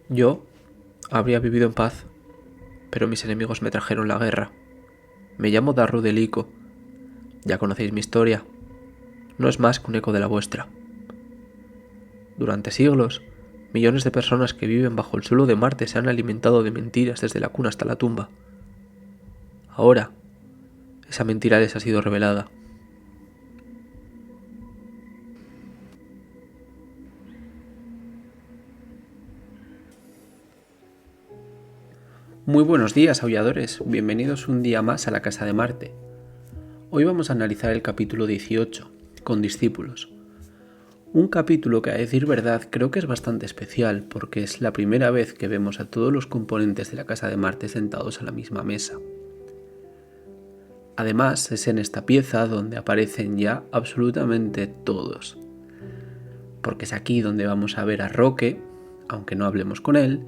Yo habría vivido en paz, pero mis enemigos me trajeron la guerra. Me llamo Darru Delico. Ya conocéis mi historia. No es más que un eco de la vuestra. Durante siglos, millones de personas que viven bajo el suelo de Marte se han alimentado de mentiras desde la cuna hasta la tumba. Ahora, esa mentira les ha sido revelada. Muy buenos días, aulladores. Bienvenidos un día más a la Casa de Marte. Hoy vamos a analizar el capítulo 18, con discípulos. Un capítulo que, a decir verdad, creo que es bastante especial porque es la primera vez que vemos a todos los componentes de la Casa de Marte sentados a la misma mesa. Además, es en esta pieza donde aparecen ya absolutamente todos. Porque es aquí donde vamos a ver a Roque, aunque no hablemos con él.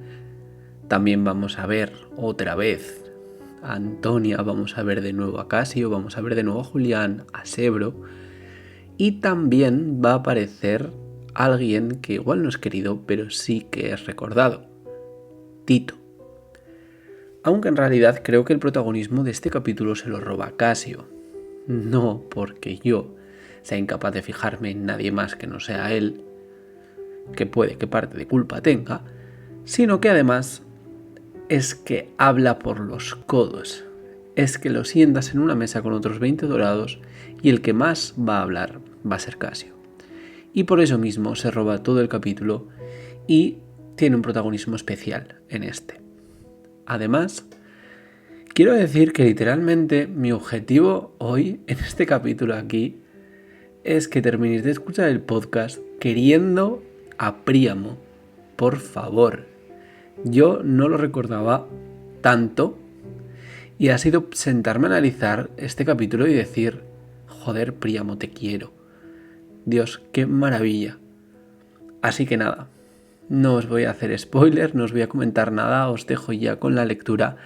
También vamos a ver otra vez a Antonia, vamos a ver de nuevo a Casio, vamos a ver de nuevo a Julián, a Sebro. Y también va a aparecer alguien que igual no es querido, pero sí que es recordado. Tito. Aunque en realidad creo que el protagonismo de este capítulo se lo roba Casio. No porque yo sea incapaz de fijarme en nadie más que no sea él, que puede que parte de culpa tenga, sino que además es que habla por los codos. Es que lo sientas en una mesa con otros 20 dorados y el que más va a hablar va a ser Casio. Y por eso mismo se roba todo el capítulo y tiene un protagonismo especial en este. Además, quiero decir que literalmente mi objetivo hoy, en este capítulo aquí, es que terminéis de escuchar el podcast queriendo a Príamo. Por favor. Yo no lo recordaba tanto y ha sido sentarme a analizar este capítulo y decir, joder, Príamo, te quiero. Dios, qué maravilla. Así que nada, no os voy a hacer spoiler, no os voy a comentar nada, os dejo ya con la lectura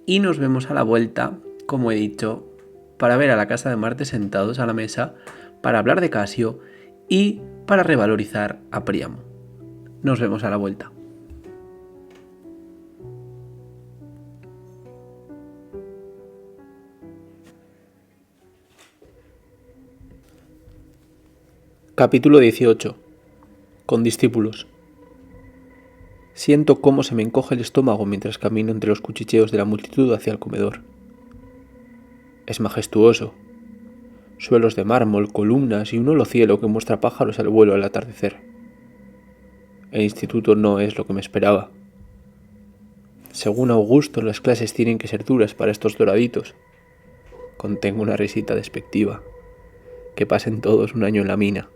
y nos vemos a la vuelta, como he dicho, para ver a la Casa de Marte sentados a la mesa, para hablar de Casio y para revalorizar a Príamo. Nos vemos a la vuelta. Capítulo 18. Con discípulos. Siento cómo se me encoge el estómago mientras camino entre los cuchicheos de la multitud hacia el comedor. Es majestuoso. Suelos de mármol, columnas y un holo cielo que muestra pájaros al vuelo al atardecer. El instituto no es lo que me esperaba. Según Augusto, las clases tienen que ser duras para estos doraditos. Contengo una risita despectiva. Que pasen todos un año en la mina.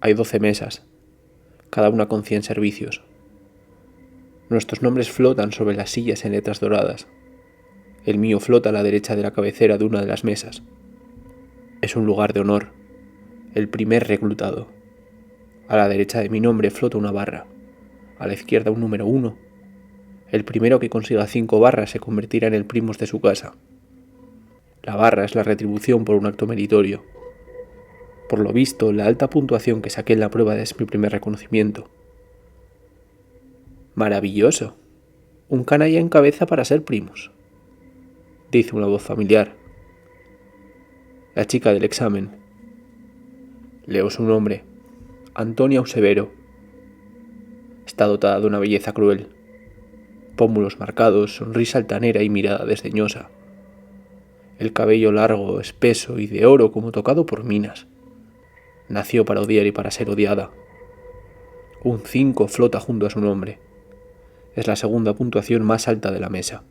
Hay 12 mesas, cada una con 100 servicios. Nuestros nombres flotan sobre las sillas en letras doradas. El mío flota a la derecha de la cabecera de una de las mesas. Es un lugar de honor, el primer reclutado. A la derecha de mi nombre flota una barra, a la izquierda un número 1. El primero que consiga 5 barras se convertirá en el primus de su casa. La barra es la retribución por un acto meritorio. Por lo visto, la alta puntuación que saqué en la prueba es mi primer reconocimiento. Maravilloso. Un canalla en cabeza para ser primus, dice una voz familiar. La chica del examen. Leo su nombre. Antonia Eusebero. Está dotada de una belleza cruel. Pómulos marcados, sonrisa altanera y mirada desdeñosa. El cabello largo, espeso y de oro como tocado por minas. Nació para odiar y para ser odiada. Un 5 flota junto a su nombre. Es la segunda puntuación más alta de la mesa.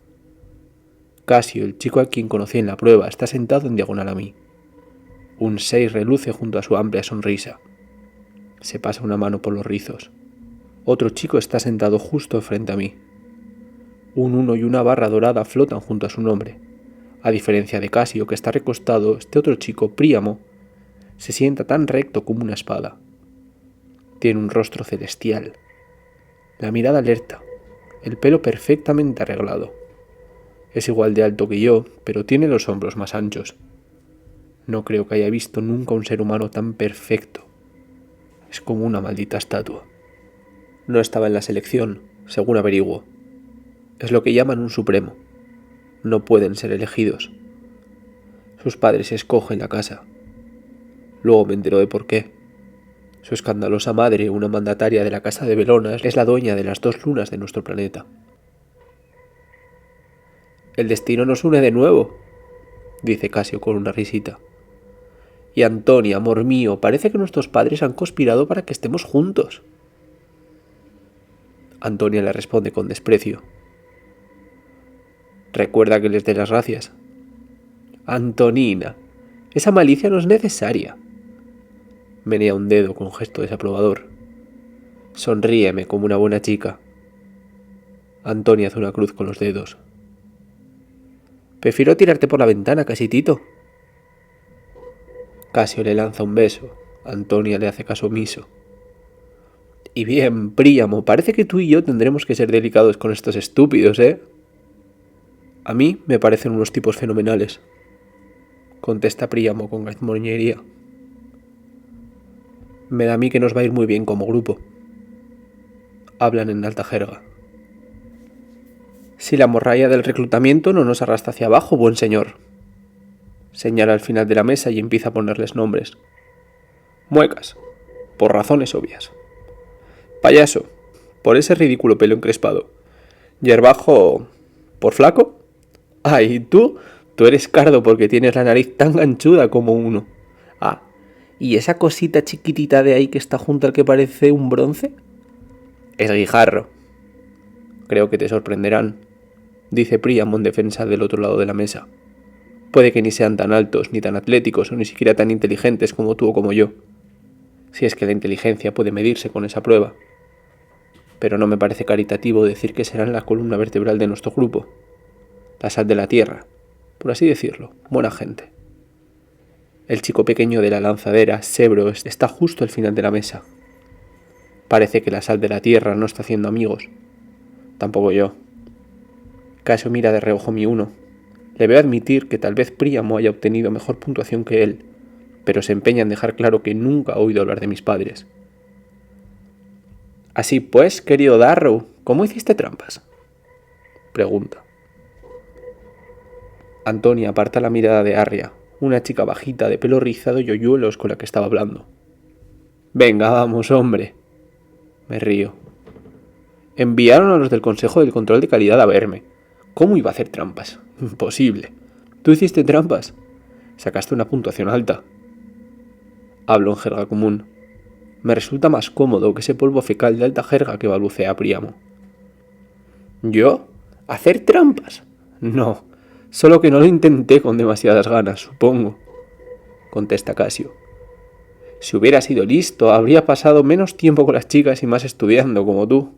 Casio, el chico a quien conocí en la prueba, está sentado en diagonal a mí. Un 6 reluce junto a su amplia sonrisa. Se pasa una mano por los rizos. Otro chico está sentado justo frente a mí. Un 1 y una barra dorada flotan junto a su nombre. A diferencia de Casio, que está recostado, este otro chico, Príamo, se sienta tan recto como una espada. Tiene un rostro celestial. La mirada alerta. El pelo perfectamente arreglado. Es igual de alto que yo, pero tiene los hombros más anchos. No creo que haya visto nunca un ser humano tan perfecto. Es como una maldita estatua. No estaba en la selección, según averiguo. Es lo que llaman un supremo. No pueden ser elegidos. Sus padres escogen la casa. Luego me entero de por qué. Su escandalosa madre, una mandataria de la casa de Belona, es la dueña de las 2 lunas de nuestro planeta. El destino nos une de nuevo, dice Casio con una risita. Y Antonia, amor mío, parece que nuestros padres han conspirado para que estemos juntos. Antonia le responde con desprecio. Recuerda que les dé las gracias. Antonina, esa malicia no es necesaria. Menea un dedo con gesto desaprobador. Sonríeme como una buena chica. Antonia hace una cruz con los dedos. Prefiero tirarte por la ventana, Casitito. Casio le lanza un beso. Antonia le hace caso omiso. Y bien, Príamo, parece que tú y yo tendremos que ser delicados con estos estúpidos, ¿eh? A mí me parecen unos tipos fenomenales, contesta Príamo con gazmoñería. Me da a mí que nos va a ir muy bien como grupo. Hablan en alta jerga. Si la morralla del reclutamiento no nos arrastra hacia abajo, buen señor. Señala al final de la mesa y empieza a ponerles nombres. Muecas, por razones obvias. Payaso, por ese ridículo pelo encrespado. Yerbajo, por flaco. Ay, tú eres Cardo porque tienes la nariz tan ganchuda como uno. Ah, ¿y esa cosita chiquitita de ahí que está junto al que parece un bronce? Es Guijarro. Creo que te sorprenderán, dice Príamo en defensa del otro lado de la mesa. Puede que ni sean tan altos, ni tan atléticos, o ni siquiera tan inteligentes como tú o como yo. Si es que la inteligencia puede medirse con esa prueba. Pero no me parece caritativo decir que serán la columna vertebral de nuestro grupo. La sal de la tierra, por así decirlo, buena gente. El chico pequeño de la lanzadera, Sebro, está justo al final de la mesa. Parece que la sal de la tierra no está haciendo amigos. Tampoco yo. Casio mira de reojo mi uno. Le veo admitir que tal vez Príamo haya obtenido mejor puntuación que él, pero se empeña en dejar claro que nunca ha oído hablar de mis padres. Así pues, querido Darrow, ¿cómo hiciste trampas? Pregunta. Antonia aparta la mirada de Arria, una chica bajita de pelo rizado y hoyuelos con la que estaba hablando. Venga, vamos, hombre. Me río. Enviaron a los del Consejo del Control de Calidad a verme. ¿Cómo iba a hacer trampas? Imposible. ¿Tú hiciste trampas? Sacaste una puntuación alta. Hablo en jerga común. Me resulta más cómodo que ese polvo fecal de alta jerga que balbucea Príamo. ¿Yo? ¿Hacer trampas? No, solo que no lo intenté con demasiadas ganas, supongo, contesta Casio. Si hubiera sido listo, habría pasado menos tiempo con las chicas y más estudiando como tú.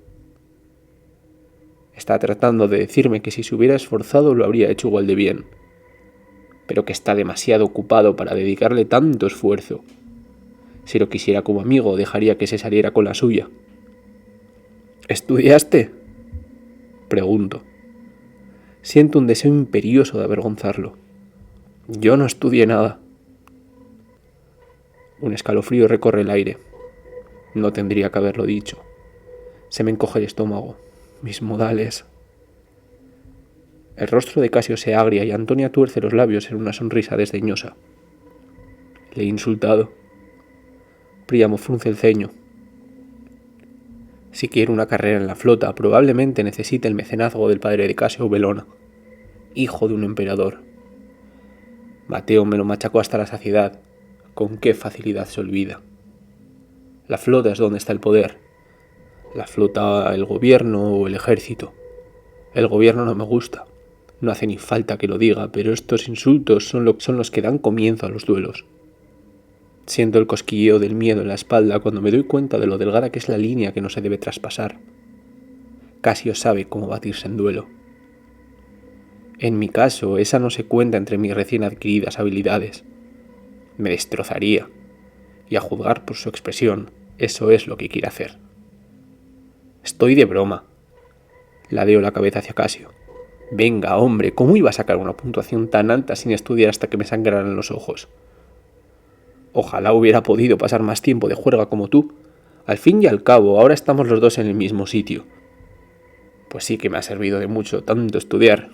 Está tratando de decirme que si se hubiera esforzado lo habría hecho igual de bien, pero que está demasiado ocupado para dedicarle tanto esfuerzo. Si lo quisiera como amigo, dejaría que se saliera con la suya. ¿Estudiaste? Pregunto. Siento un deseo imperioso de avergonzarlo. Yo no estudié nada. Un escalofrío recorre el aire. No tendría que haberlo dicho. Se me encoge el estómago. Mis modales. El rostro de Casio se agria y Antonia tuerce los labios en una sonrisa desdeñosa. Le he insultado. Príamo frunce el ceño. Si quiere una carrera en la flota, probablemente necesite el mecenazgo del padre de Casio Belona, hijo de un emperador. Mateo me lo machacó hasta la saciedad. Con qué facilidad se olvida. La flota es donde está el poder. La flota, el gobierno o el ejército. El gobierno no me gusta. No hace ni falta que lo diga, pero estos insultos son los que dan comienzo a los duelos. Siento el cosquilleo del miedo en la espalda cuando me doy cuenta de lo delgada que es la línea que no se debe traspasar. Casio sabe cómo batirse en duelo. En mi caso, esa no se cuenta entre mis recién adquiridas habilidades. Me destrozaría. Y a juzgar por su expresión, eso es lo que quiere hacer. Estoy de broma. Ladeo la cabeza hacia Casio. Venga, hombre, ¿cómo iba a sacar una puntuación tan alta sin estudiar hasta que me sangraran los ojos? Ojalá hubiera podido pasar más tiempo de juerga como tú. Al fin y al cabo, ahora estamos los dos en el mismo sitio. Pues sí que me ha servido de mucho tanto estudiar.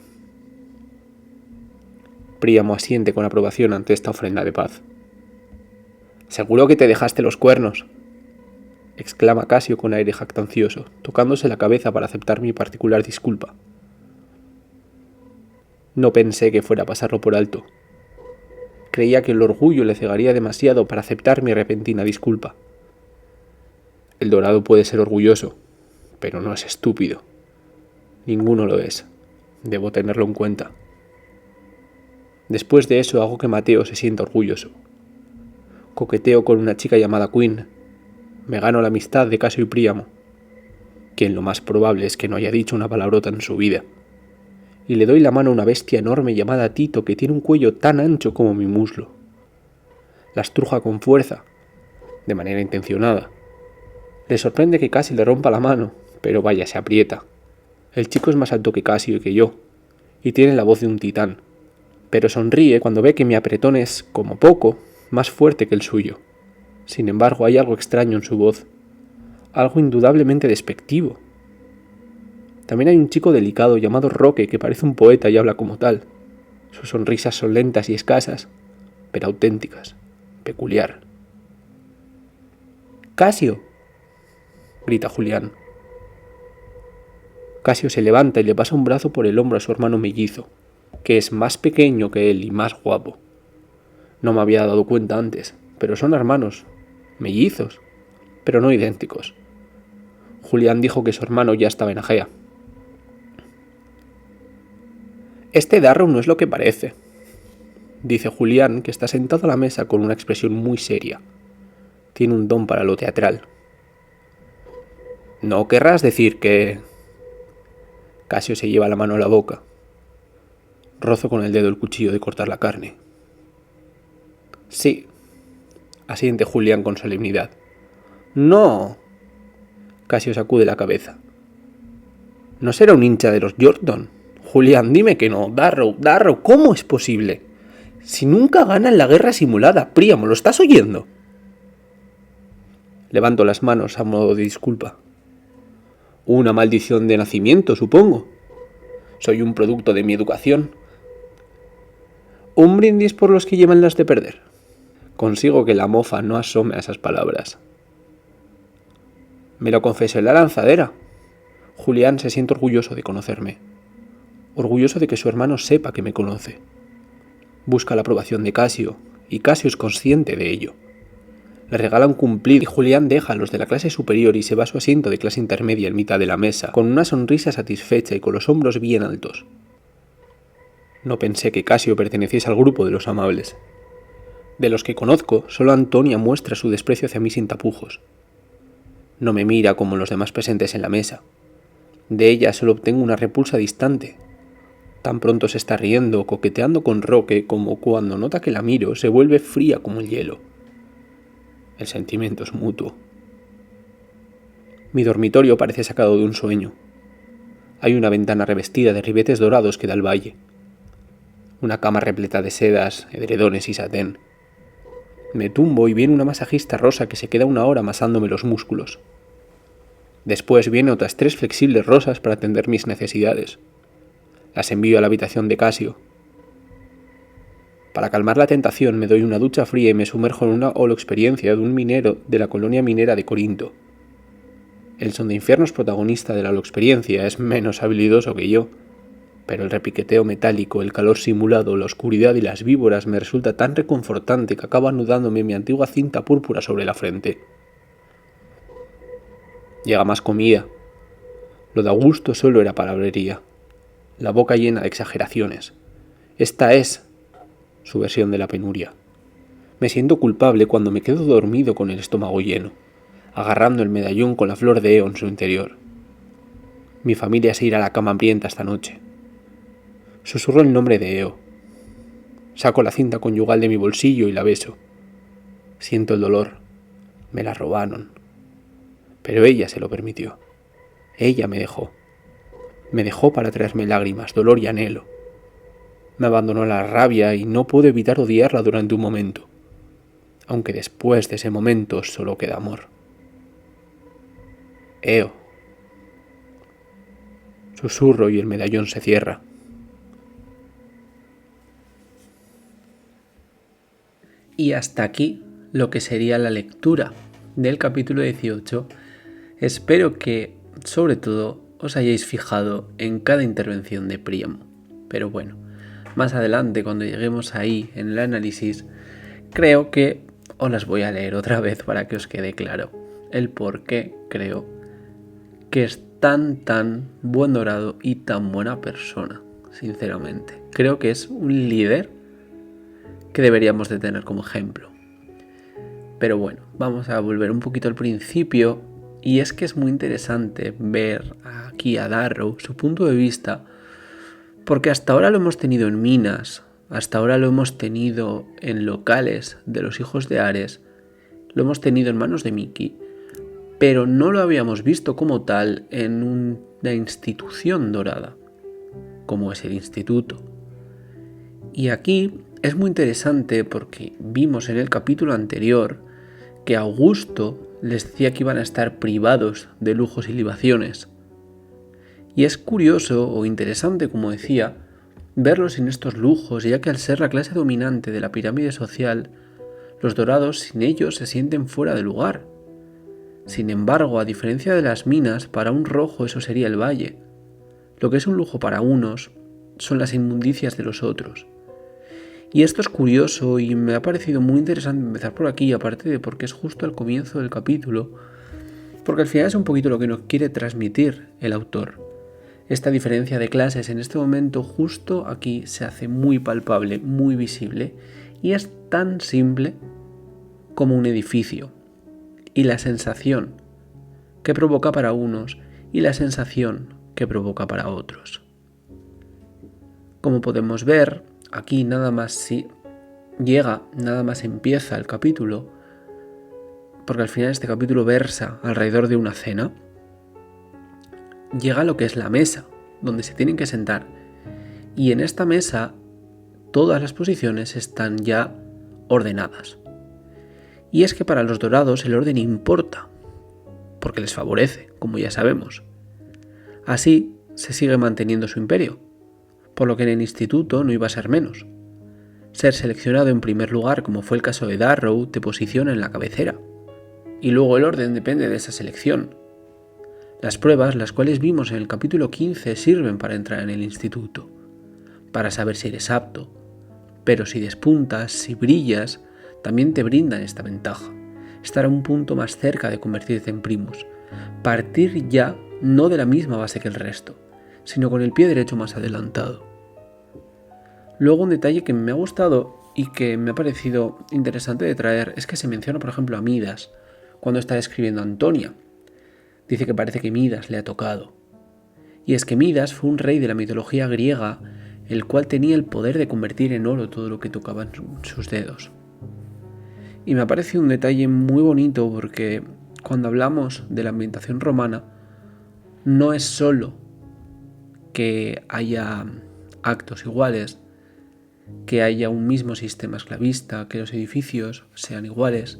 Príamo asiente con aprobación ante esta ofrenda de paz. «Seguro que te dejaste los cuernos», exclama Casio con aire jactancioso, tocándose la cabeza para aceptar mi particular disculpa. No pensé que fuera a pasarlo por alto. Creía que el orgullo le cegaría demasiado para aceptar mi repentina disculpa. El dorado puede ser orgulloso, pero no es estúpido. Ninguno lo es. Debo tenerlo en cuenta. Después de eso hago que Mateo se sienta orgulloso. Coqueteo con una chica llamada Queen. Me gano la amistad de Casio y Príamo, quien lo más probable es que no haya dicho una palabrota en su vida. Y le doy la mano a una bestia enorme llamada Tito que tiene un cuello tan ancho como mi muslo. La estruja con fuerza, de manera intencionada. Le sorprende que casi le rompa la mano, pero vaya, se aprieta. El chico es más alto que Casio y que yo, y tiene la voz de un titán, pero sonríe cuando ve que mi apretón es, como poco, más fuerte que el suyo. Sin embargo, hay algo extraño en su voz, algo indudablemente despectivo. También hay un chico delicado llamado Roque que parece un poeta y habla como tal. Sus sonrisas son lentas y escasas, pero auténticas, peculiar. «¡Casio!», grita Julián. Casio se levanta y le pasa un brazo por el hombro a su hermano mellizo, que es más pequeño que él y más guapo. No me había dado cuenta antes, pero son hermanos, mellizos, pero no idénticos. Julián dijo que su hermano ya estaba en Agea. «Este Darrow no es lo que parece», dice Julián, que está sentado a la mesa con una expresión muy seria. Tiene un don para lo teatral. «No querrás decir que...». Casio se lleva la mano a la boca. Rozo con el dedo el cuchillo de cortar la carne. «Sí», asiente Julián con solemnidad. «No». Casio sacude la cabeza. «¿No será un hincha de los Jordan? Julián, dime que no. Darrow, ¿cómo es posible? Si nunca gana en la guerra simulada. Príamo, ¿lo estás oyendo?». Levanto las manos a modo de disculpa. «Una maldición de nacimiento, supongo. Soy un producto de mi educación». «Un brindis por los que llevan las de perder». Consigo que la mofa no asome a esas palabras. «Me lo confesó en la lanzadera». Julián se siente orgulloso de conocerme. Orgulloso de que su hermano sepa que me conoce. Busca la aprobación de Casio, y Casio es consciente de ello. Le regala un cumplido y Julián deja a los de la clase superior y se va a su asiento de clase intermedia en mitad de la mesa, con una sonrisa satisfecha y con los hombros bien altos. No pensé que Casio perteneciese al grupo de los amables. De los que conozco, solo Antonia muestra su desprecio hacia mí sin tapujos. No me mira como los demás presentes en la mesa. De ella solo obtengo una repulsa distante. Tan pronto se está riendo o coqueteando con Roque como cuando nota que la miro se vuelve fría como el hielo. El sentimiento es mutuo. Mi dormitorio parece sacado de un sueño. Hay una ventana revestida de ribetes dorados que da al valle. Una cama repleta de sedas, edredones y satén. Me tumbo y viene una masajista rosa que se queda una hora masándome los músculos. Después vienen otras 3 flexibles rosas para atender mis necesidades. Las envío a la habitación de Casio. Para calmar la tentación me doy una ducha fría y me sumerjo en una holoexperiencia de un minero de la colonia minera de Corinto. El sondeinfiernos protagonista de la holoexperiencia es menos habilidoso que yo, pero el repiqueteo metálico, el calor simulado, la oscuridad y las víboras me resulta tan reconfortante que acabo anudándome mi antigua cinta púrpura sobre la frente. Llega más comida. Lo de Augusto solo era palabrería. La boca llena de exageraciones. Esta es su versión de la penuria. Me siento culpable cuando me quedo dormido con el estómago lleno, agarrando el medallón con la flor de Eo en su interior. Mi familia se irá a la cama hambrienta esta noche. Susurro el nombre de Eo. Saco la cinta conyugal de mi bolsillo y la beso. Siento el dolor. Me la robaron. Pero ella se lo permitió. Ella me dejó. Me dejó para traerme lágrimas, dolor y anhelo. Me abandonó la rabia y no puedo evitar odiarla durante un momento. Aunque después de ese momento solo queda amor. Eo. Susurro y el medallón se cierra. Y hasta aquí lo que sería la lectura del capítulo 18. Espero que, sobre todo, os hayáis fijado en cada intervención de Príamo. Pero bueno, más adelante, cuando lleguemos ahí en el análisis, creo que os las voy a leer otra vez para que os quede claro el por qué creo que es tan buen dorado y tan buena persona, sinceramente. Creo que es un líder que deberíamos de tener como ejemplo. Pero bueno, vamos a volver un poquito al principio, y es que es muy interesante ver aquí a Darrow, su punto de vista, porque hasta ahora lo hemos tenido en minas, hasta ahora lo hemos tenido en locales de los hijos de Ares, lo hemos tenido en manos de Mickey, pero no lo habíamos visto como tal en una institución dorada, como es el instituto. Y aquí es muy interesante porque vimos en el capítulo anterior que Augusto les decía que iban a estar privados de lujos y libaciones. Y es curioso o interesante, como decía, verlos sin estos lujos, ya que al ser la clase dominante de la pirámide social, los dorados sin ellos se sienten fuera de lugar. Sin embargo, a diferencia de las minas, para un rojo eso sería el valle. Lo que es un lujo para unos son las inmundicias de los otros. Y esto es curioso y me ha parecido muy interesante empezar por aquí, aparte de porque es justo al comienzo del capítulo, porque al final es un poquito lo que nos quiere transmitir el autor. Esta diferencia de clases en este momento justo aquí se hace muy palpable, muy visible, y es tan simple como un edificio. Y la sensación que provoca para unos y la sensación que provoca para otros. Como podemos ver, aquí nada más empieza el capítulo, porque al final este capítulo versa alrededor de una cena, llega a lo que es la mesa, donde se tienen que sentar, y en esta mesa todas las posiciones están ya ordenadas. Y es que para los dorados el orden importa, porque les favorece, como ya sabemos. Así se sigue manteniendo su imperio, por lo que en el instituto no iba a ser menos. Ser seleccionado en primer lugar, como fue el caso de Darrow, te posiciona en la cabecera, y luego el orden depende de esa selección. Las pruebas, las cuales vimos en el capítulo 15, sirven para entrar en el instituto, para saber si eres apto, pero si despuntas, si brillas, también te brindan esta ventaja, estar a un punto más cerca de convertirte en primus, partir ya no de la misma base que el resto, sino con el pie derecho más adelantado. Luego un detalle que me ha gustado y que me ha parecido interesante de traer es que se menciona por ejemplo a Midas cuando está describiendo a Antonia. Dice que parece que Midas le ha tocado. Y es que Midas fue un rey de la mitología griega, el cual tenía el poder de convertir en oro todo lo que tocaba en sus dedos. Y me ha parecido un detalle muy bonito porque cuando hablamos de la ambientación romana, no es solo que haya actos iguales, que haya un mismo sistema esclavista, que los edificios sean iguales,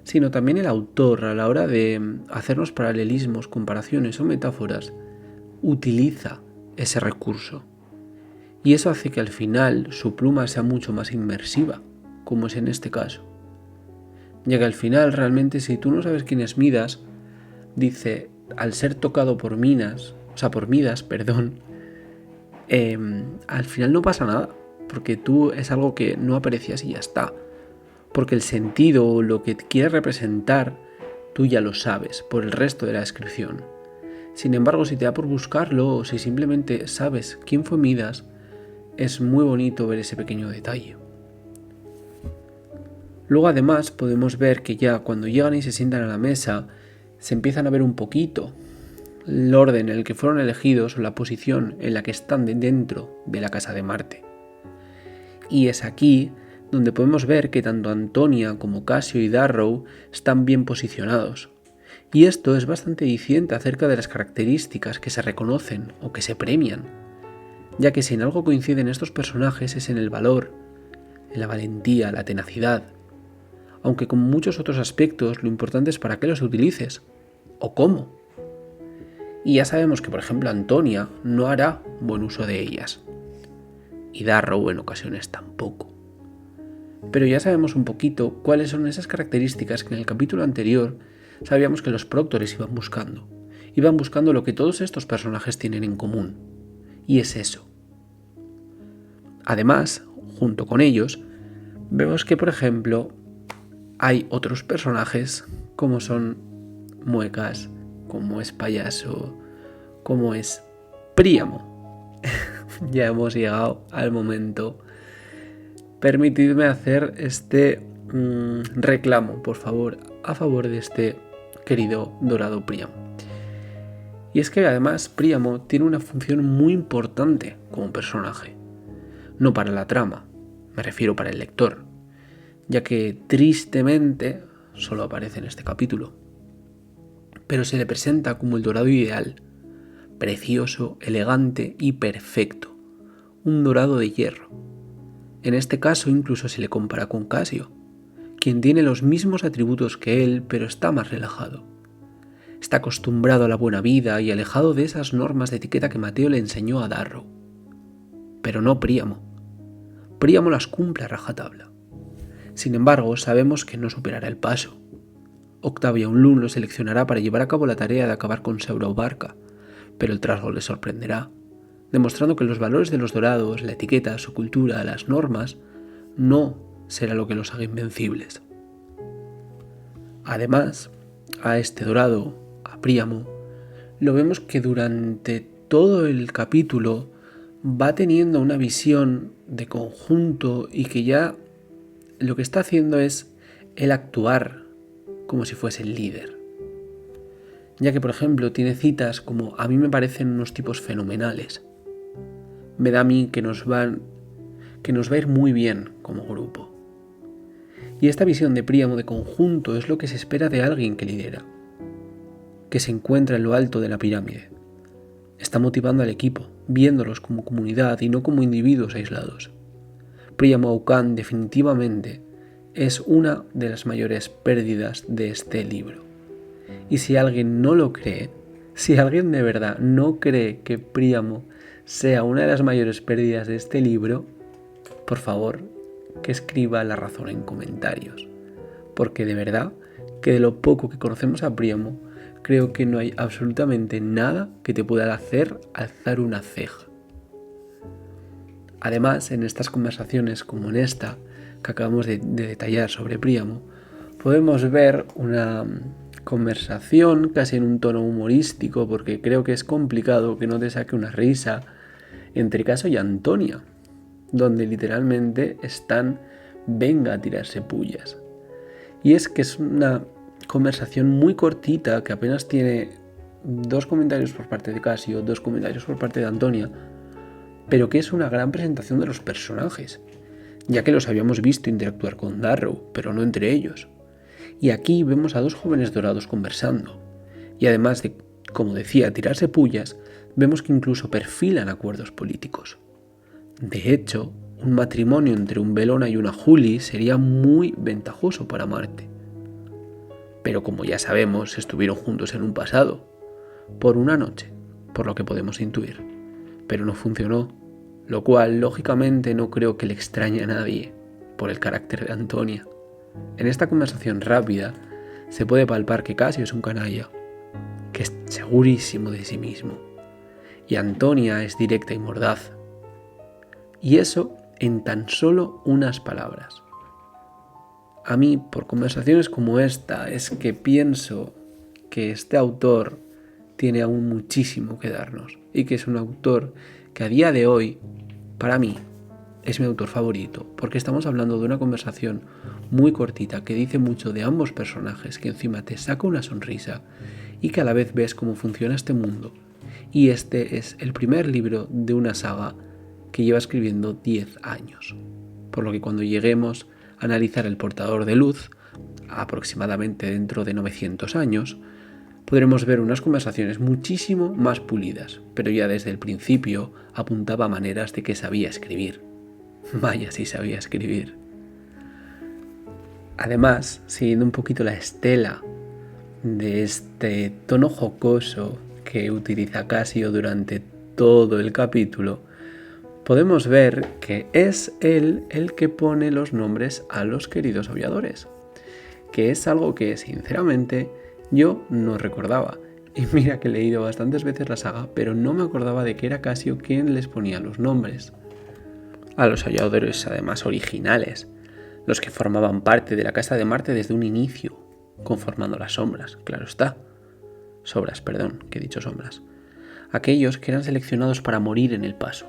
sino también el autor, a la hora de hacernos paralelismos, comparaciones o metáforas, utiliza ese recurso. Y eso hace que al final su pluma sea mucho más inmersiva, como es en este caso. Ya que al final realmente si tú no sabes quién es Midas, dice, al ser tocado por Midas, al final no pasa nada, porque tú es algo que no aprecias y ya está. Porque el sentido o lo que quiere representar, tú ya lo sabes por el resto de la descripción. Sin embargo, si te da por buscarlo o si simplemente sabes quién fue Midas, es muy bonito ver ese pequeño detalle. Luego además podemos ver que ya cuando llegan y se sientan a la mesa, se empiezan a ver un poquito el orden en el que fueron elegidos o la posición en la que están dentro de la casa de Marte. Y es aquí donde podemos ver que tanto Antonia como Casio y Darrow están bien posicionados. Y esto es bastante diciente acerca de las características que se reconocen o que se premian, ya que si en algo coinciden estos personajes es en el valor, en la valentía, la tenacidad, aunque con muchos otros aspectos lo importante es para qué los utilices, o cómo. Y ya sabemos que, por ejemplo, Antonia no hará buen uso de ellas. Y Darrow en ocasiones tampoco. Pero ya sabemos un poquito cuáles son esas características que en el capítulo anterior sabíamos que los Proctores iban buscando. Iban buscando lo que todos estos personajes tienen en común. Y es eso. Además, junto con ellos, vemos que, por ejemplo, hay otros personajes como son Muecas, como es Payaso, como es Príamo. Ya hemos llegado al momento. Permitidme hacer este reclamo, por favor, a favor de este querido dorado Príamo. Y es que además Príamo tiene una función muy importante como personaje. No para la trama, me refiero para el lector, ya que tristemente solo aparece en este capítulo. Pero se le presenta como el dorado ideal, precioso, elegante y perfecto, un dorado de hierro. En este caso incluso se le compara con Casio, quien tiene los mismos atributos que él, pero está más relajado. Está acostumbrado a la buena vida y alejado de esas normas de etiqueta que Mateo le enseñó a Darrow. Pero no Príamo. Príamo las cumple a rajatabla. Sin embargo, sabemos que no superará el paso. Octavia Unlun lo seleccionará para llevar a cabo la tarea de acabar con Pseudo-Barca, pero el trasgo le sorprenderá, demostrando que los valores de los dorados, la etiqueta, su cultura, las normas, no será lo que los haga invencibles. Además, a este dorado, a Príamo, lo vemos que durante todo el capítulo va teniendo una visión de conjunto y que ya lo que está haciendo es el actuar como si fuese el líder. Ya que, por ejemplo, tiene citas como: a mí me parecen unos tipos fenomenales. Me da a mí que nos va a ir muy bien como grupo. Y esta visión de Príamo de conjunto es lo que se espera de alguien que lidera, que se encuentra en lo alto de la pirámide. Está motivando al equipo, viéndolos como comunidad y no como individuos aislados. Príamo Aucan definitivamente es una de las mayores pérdidas de este libro. Y si alguien no lo cree, si alguien de verdad no cree que Príamo sea una de las mayores pérdidas de este libro, por favor, que escriba la razón en comentarios. Porque de verdad que de lo poco que conocemos a Príamo, creo que no hay absolutamente nada que te pueda hacer alzar una ceja. Además, en estas conversaciones como en esta que acabamos de detallar sobre Príamo, podemos ver una conversación casi en un tono humorístico, porque creo que es complicado que no te saque una risa, entre Casio y Antonia, donde literalmente están venga a tirarse pullas. Y es que es una conversación muy cortita que apenas tiene 2 comentarios por parte de Casio, 2 comentarios por parte de Antonia, pero que es una gran presentación de los personajes, ya que los habíamos visto interactuar con Darrow, pero no entre ellos. Y aquí vemos a 2 jóvenes dorados conversando, y además de, como decía, tirarse pullas, vemos que incluso perfilan acuerdos políticos. De hecho, un matrimonio entre un Bellona y una Julie sería muy ventajoso para Marte. Pero como ya sabemos, estuvieron juntos en un pasado, por una noche, por lo que podemos intuir. Pero no funcionó, lo cual lógicamente no creo que le extrañe a nadie, por el carácter de Antonia. En esta conversación rápida se puede palpar que Casio es un canalla, que es segurísimo de sí mismo, y Antonia es directa y mordaz. Y eso en tan solo unas palabras. A mí, por conversaciones como esta, es que pienso que este autor tiene aún muchísimo que darnos, y que es un autor que a día de hoy, para mí, es mi autor favorito, porque estamos hablando de una conversación muy cortita que dice mucho de ambos personajes, que encima te saca una sonrisa y que a la vez ves cómo funciona este mundo. Y este es el primer libro de una saga que lleva escribiendo 10 años, por lo que cuando lleguemos a analizar El portador de luz, aproximadamente dentro de 900 años, podremos ver unas conversaciones muchísimo más pulidas, pero ya desde el principio apuntaba a maneras de que sabía escribir. Vaya si sabía escribir. Además, siguiendo un poquito la estela de este tono jocoso que utiliza Casio durante todo el capítulo, podemos ver que es él el que pone los nombres a los queridos aviadores, que es algo que sinceramente yo no recordaba. Y mira que he leído bastantes veces la saga, pero no me acordaba de que era Casio quien les ponía los nombres a los aviadores, además originales, los que formaban parte de la Casa de Marte desde un inicio, conformando las sombras, claro está. Sobras, perdón, que he dicho sombras. Aquellos que eran seleccionados para morir en el paso.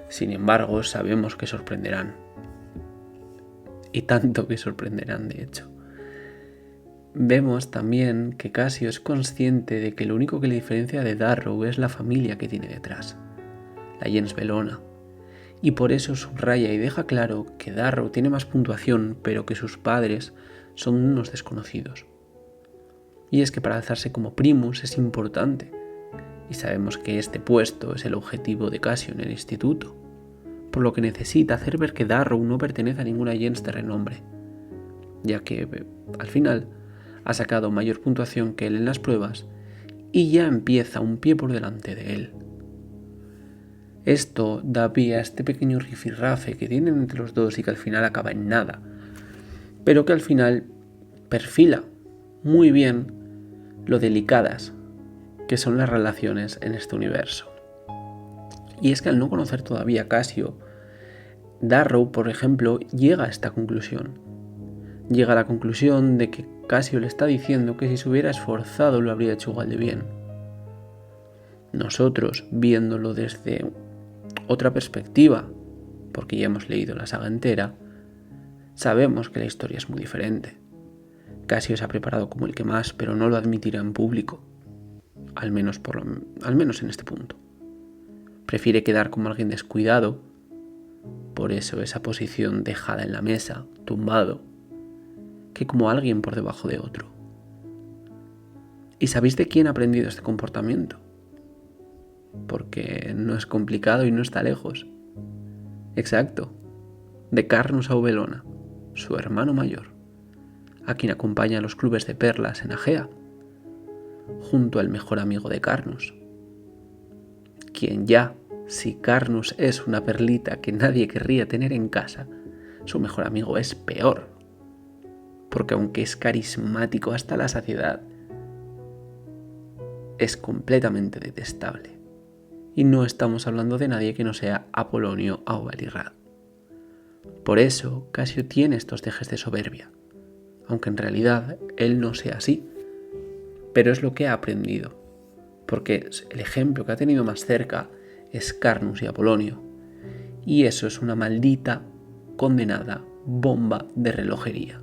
Sin embargo, sabemos que sorprenderán. Y tanto que sorprenderán, de hecho. Vemos también que Casio es consciente de que lo único que le diferencia de Darrow es la familia que tiene detrás, la Gens Bellona, y por eso subraya y deja claro que Darrow tiene más puntuación, pero que sus padres son unos desconocidos. Y es que para alzarse como Primus es importante, y sabemos que este puesto es el objetivo de Casio en el instituto, por lo que necesita hacer ver que Darrow no pertenece a ninguna Gens de renombre, ya que, al final, ha sacado mayor puntuación que él en las pruebas y ya empieza un pie por delante de él. Esto da pie a este pequeño rifirrafe que tienen entre los dos y que al final acaba en nada, pero que al final perfila muy bien lo delicadas que son las relaciones en este universo. Y es que al no conocer todavía a Casio, Darrow, por ejemplo, llega a esta conclusión. Llega a la conclusión de que Casio le está diciendo que si se hubiera esforzado lo habría hecho igual de bien. Nosotros, viéndolo desde otra perspectiva, porque ya hemos leído la saga entera, sabemos que la historia es muy diferente. Casio se ha preparado como el que más, pero no lo admitirá en público, al menos en este punto. Prefiere quedar como alguien descuidado, por eso esa posición dejada en la mesa, tumbado, que como alguien por debajo de otro. ¿Y sabéis de quién ha aprendido este comportamiento? Porque no es complicado y no está lejos. Exacto, de Carnus Au Bellona, su hermano mayor, a quien acompaña a los clubes de perlas en Agea, junto al mejor amigo de Carnus, quien ya, si Carnus es una perlita que nadie querría tener en casa, su mejor amigo es peor, porque aunque es carismático hasta la saciedad, es completamente detestable. Y no estamos hablando de nadie que no sea Apolonio Auvalirrad. Por eso Casio tiene estos dejes de soberbia, aunque en realidad él no sea así, pero es lo que ha aprendido, porque el ejemplo que ha tenido más cerca es Carnus y Apolonio, y eso es una maldita, condenada bomba de relojería.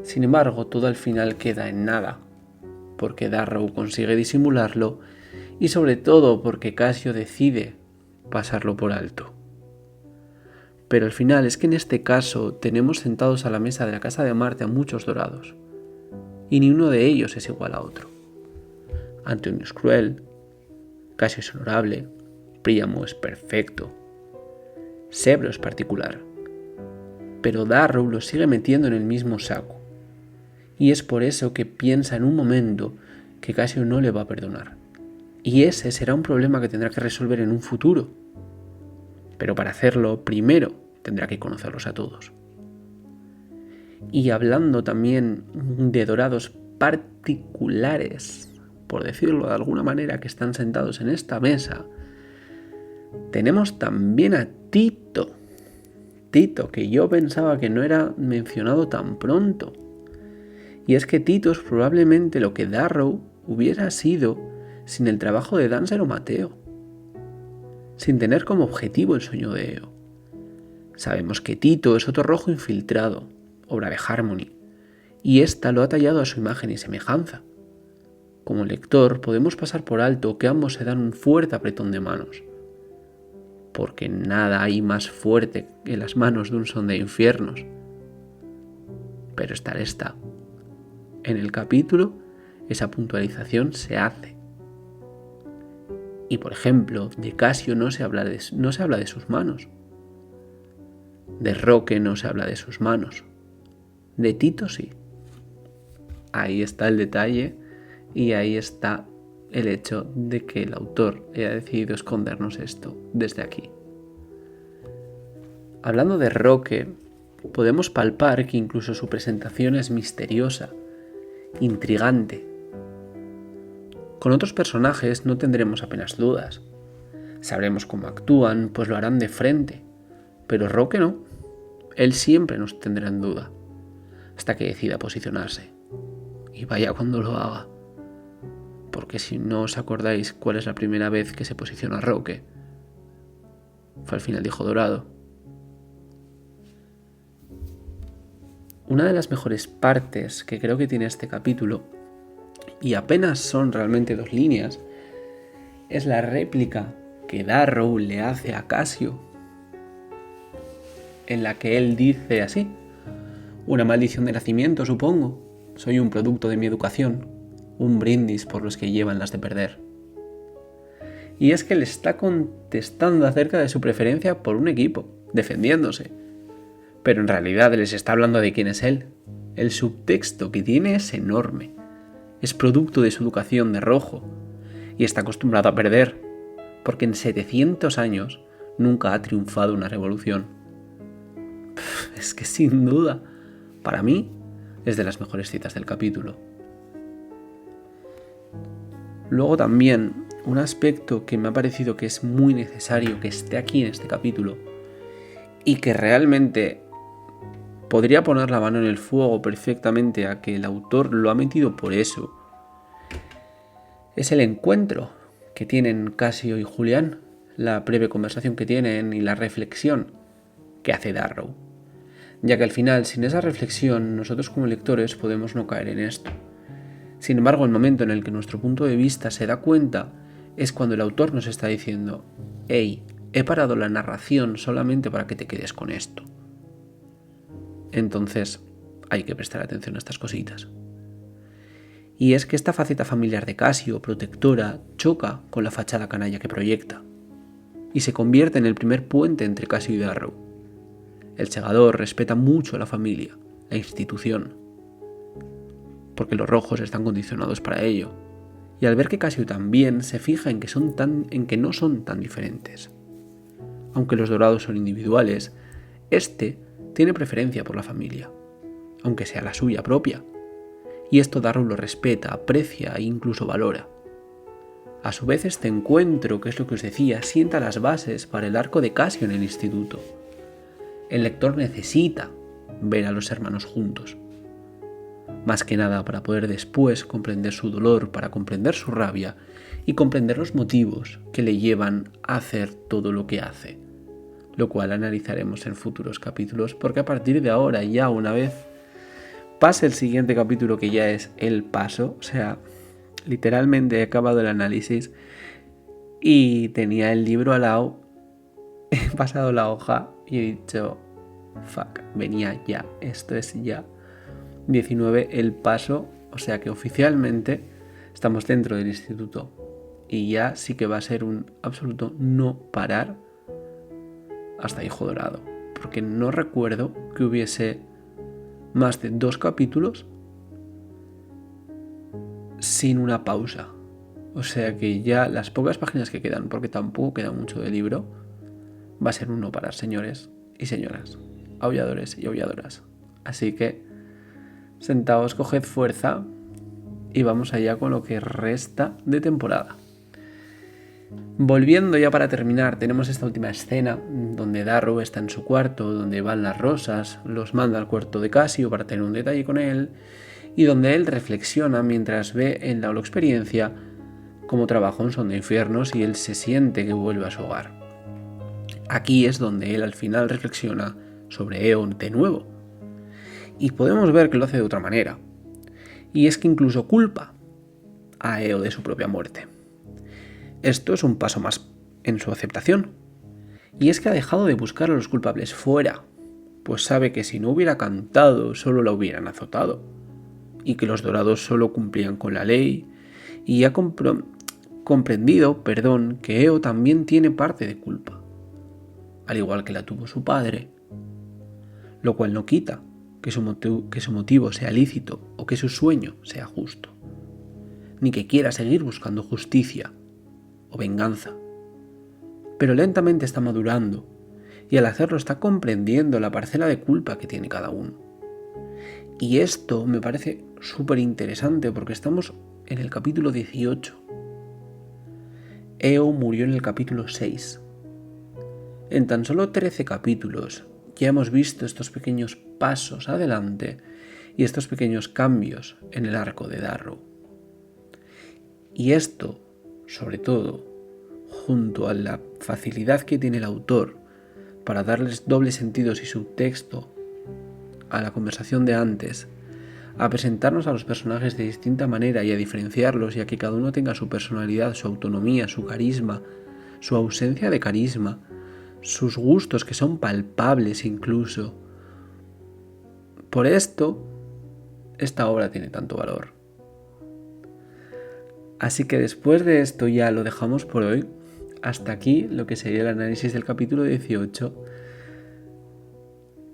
Sin embargo, todo al final queda en nada, porque Darrow consigue disimularlo y sobre todo porque Casio decide pasarlo por alto. Pero al final es que en este caso tenemos sentados a la mesa de la Casa de Marte a muchos dorados, y ni uno de ellos es igual a otro. Antonio es cruel, Casio es honorable, Príamo es perfecto, Sebro es particular, pero Darrow lo sigue metiendo en el mismo saco, y es por eso que piensa en un momento que Casio no le va a perdonar. Y ese será un problema que tendrá que resolver en un futuro. Pero para hacerlo, primero tendrá que conocerlos a todos. Y hablando también de dorados particulares, por decirlo de alguna manera, que están sentados en esta mesa, tenemos también a Tito. Tito, que yo pensaba que no era mencionado tan pronto. Y es que Tito es probablemente lo que Darrow hubiera sido sin el trabajo de Dancer o Mateo, sin tener como objetivo el sueño de Eo. Sabemos que Tito es otro rojo infiltrado, obra de Harmony, y ésta lo ha tallado a su imagen y semejanza. Como lector podemos pasar por alto que ambos se dan un fuerte apretón de manos, porque nada hay más fuerte que las manos de un son de infiernos. Pero está. En el capítulo esa puntualización se hace. Y por ejemplo, de Casio no se habla de sus manos. De Roque no se habla de sus manos. De Tito sí. Ahí está el detalle Y ahí está el hecho de que el autor haya decidido escondernos esto desde aquí. Hablando de Roque, podemos palpar que incluso su presentación es misteriosa, intrigante. Con otros personajes no tendremos apenas dudas. Sabremos cómo actúan, pues lo harán de frente. Pero Roque no. Él siempre nos tendrá en duda, hasta que decida posicionarse. Y vaya cuando lo haga. Porque si no os acordáis cuál es la primera vez que se posiciona Roque, fue al final de Hijo Dorado. Una de las mejores partes que creo que tiene este capítulo, y apenas son realmente 2 líneas, es la réplica que Darrow le hace a Casio, en la que él dice así: una maldición de nacimiento, supongo. Soy un producto de mi educación, un brindis por los que llevan las de perder. Y es que le está contestando acerca de su preferencia por un equipo, defendiéndose. Pero en realidad les está hablando de quién es él. El subtexto que tiene es enorme. Es producto de su educación de rojo y está acostumbrado a perder, porque en 700 años nunca ha triunfado una revolución. Es que sin duda, para mí, es de las mejores citas del capítulo. Luego también, un aspecto que me ha parecido que es muy necesario que esté aquí en este capítulo y que realmente podría poner la mano en el fuego perfectamente a que el autor lo ha metido por eso, es el encuentro que tienen Casio y Julián, la breve conversación que tienen y la reflexión que hace Darrow. Ya que al final, sin esa reflexión, nosotros como lectores podemos no caer en esto. Sin embargo, el momento en el que nuestro punto de vista se da cuenta es cuando el autor nos está diciendo: hey, he parado la narración solamente para que te quedes con esto. Entonces, hay que prestar atención a estas cositas. Y es que esta faceta familiar de Casio, protectora, choca con la fachada canalla que proyecta, y se convierte en el primer puente entre Casio y Darrow. El segador respeta mucho a la familia, la institución, porque los rojos están condicionados para ello, y al ver que Casio también se fija en que no son tan diferentes. Aunque los dorados son individuales, este tiene preferencia por la familia, aunque sea la suya propia, y esto Darrow lo respeta, aprecia e incluso valora. A su vez, este encuentro, que es lo que os decía, sienta las bases para el arco de Casio en el instituto. El lector necesita ver a los hermanos juntos, más que nada para poder después comprender su dolor, para comprender su rabia y comprender los motivos que le llevan a hacer todo lo que hace, lo cual analizaremos en futuros capítulos, porque a partir de ahora, ya una vez pase el siguiente capítulo, que ya es el paso, o sea, literalmente he acabado el análisis y tenía el libro al lado, he pasado la hoja y he dicho: fuck, venía ya, esto es ya. 19, el paso, o sea que oficialmente estamos dentro del instituto y ya sí que va a ser un absoluto no parar hasta Hijo Dorado, porque no recuerdo que hubiese más de 2 capítulos sin una pausa. O sea que ya las pocas páginas que quedan, porque tampoco queda mucho del libro, va a ser un no parar, señores y señoras, aulladores y aulladoras. Así que sentaos, coged fuerza y vamos allá con lo que resta de temporada. Volviendo ya para terminar, tenemos esta última escena donde Darrow está en su cuarto, donde van las rosas, los manda al cuarto de Casio para tener un detalle con él, y donde él reflexiona mientras ve en la holoexperiencia cómo trabaja un son de infiernos y él se siente que vuelve a su hogar. Aquí es donde él al final reflexiona sobre Eon de nuevo, y podemos ver que lo hace de otra manera, y es que incluso culpa a Eo de su propia muerte. Esto es un paso más en su aceptación, y es que ha dejado de buscar a los culpables fuera, pues sabe que si no hubiera cantado solo la hubieran azotado, y que los dorados solo cumplían con la ley, y ha comprendido que Eo también tiene parte de culpa, al igual que la tuvo su padre, lo cual no quita que su motivo sea lícito o que su sueño sea justo. ni que quiera seguir buscando justicia o venganza. Pero lentamente está madurando y al hacerlo está comprendiendo la parcela de culpa que tiene cada uno. Y esto me parece súper interesante porque estamos en el capítulo 18. Eo murió en el capítulo 6. En tan solo 13 capítulos ya hemos visto estos pequeños pasos adelante y estos pequeños cambios en el arco de Darrow. Y esto, sobre todo, junto a la facilidad que tiene el autor para darles dobles sentidos y subtexto a la conversación de antes, a presentarnos a los personajes de distinta manera y a diferenciarlos y a que cada uno tenga su personalidad, su autonomía, su carisma, su ausencia de carisma, sus gustos que son palpables incluso. Por esto, esta obra tiene tanto valor. Así que después de esto ya lo dejamos por hoy. Hasta aquí lo que sería el análisis del capítulo 18.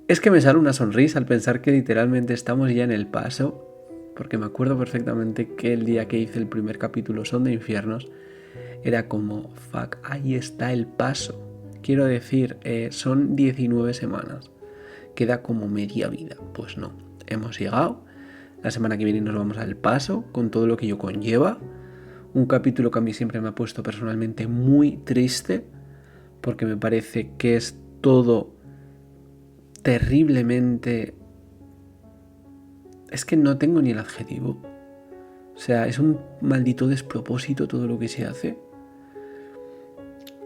Es que me sale una sonrisa al pensar que literalmente estamos ya en el paso, porque me acuerdo perfectamente que el día que hice el primer capítulo Son de Infiernos era como, fuck, ahí está el paso. Quiero decir, son 19 semanas, queda como media vida. Pues no, hemos llegado. La semana que viene nos vamos al paso, con todo lo que ello conlleva. Un capítulo que a mí siempre me ha puesto personalmente muy triste, porque me parece que es todo terriblemente... Es que no tengo ni el adjetivo. O sea, es un maldito despropósito todo lo que se hace.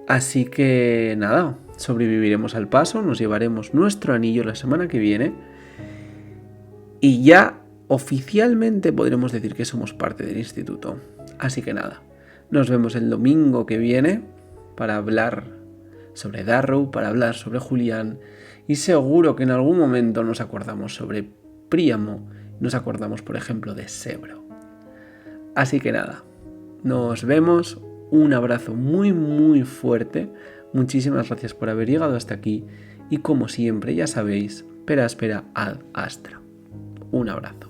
Así que nada, sobreviviremos al paso, nos llevaremos nuestro anillo la semana que viene y ya oficialmente podremos decir que somos parte del instituto. Así que nada, nos vemos el domingo que viene para hablar sobre Darrow, para hablar sobre Julián y seguro que en algún momento nos acordamos sobre Príamo, nos acordamos por ejemplo de Sebro. Así que nada, nos vemos, un abrazo muy muy fuerte, muchísimas gracias por haber llegado hasta aquí y como siempre ya sabéis, pera ad astra. Un abrazo.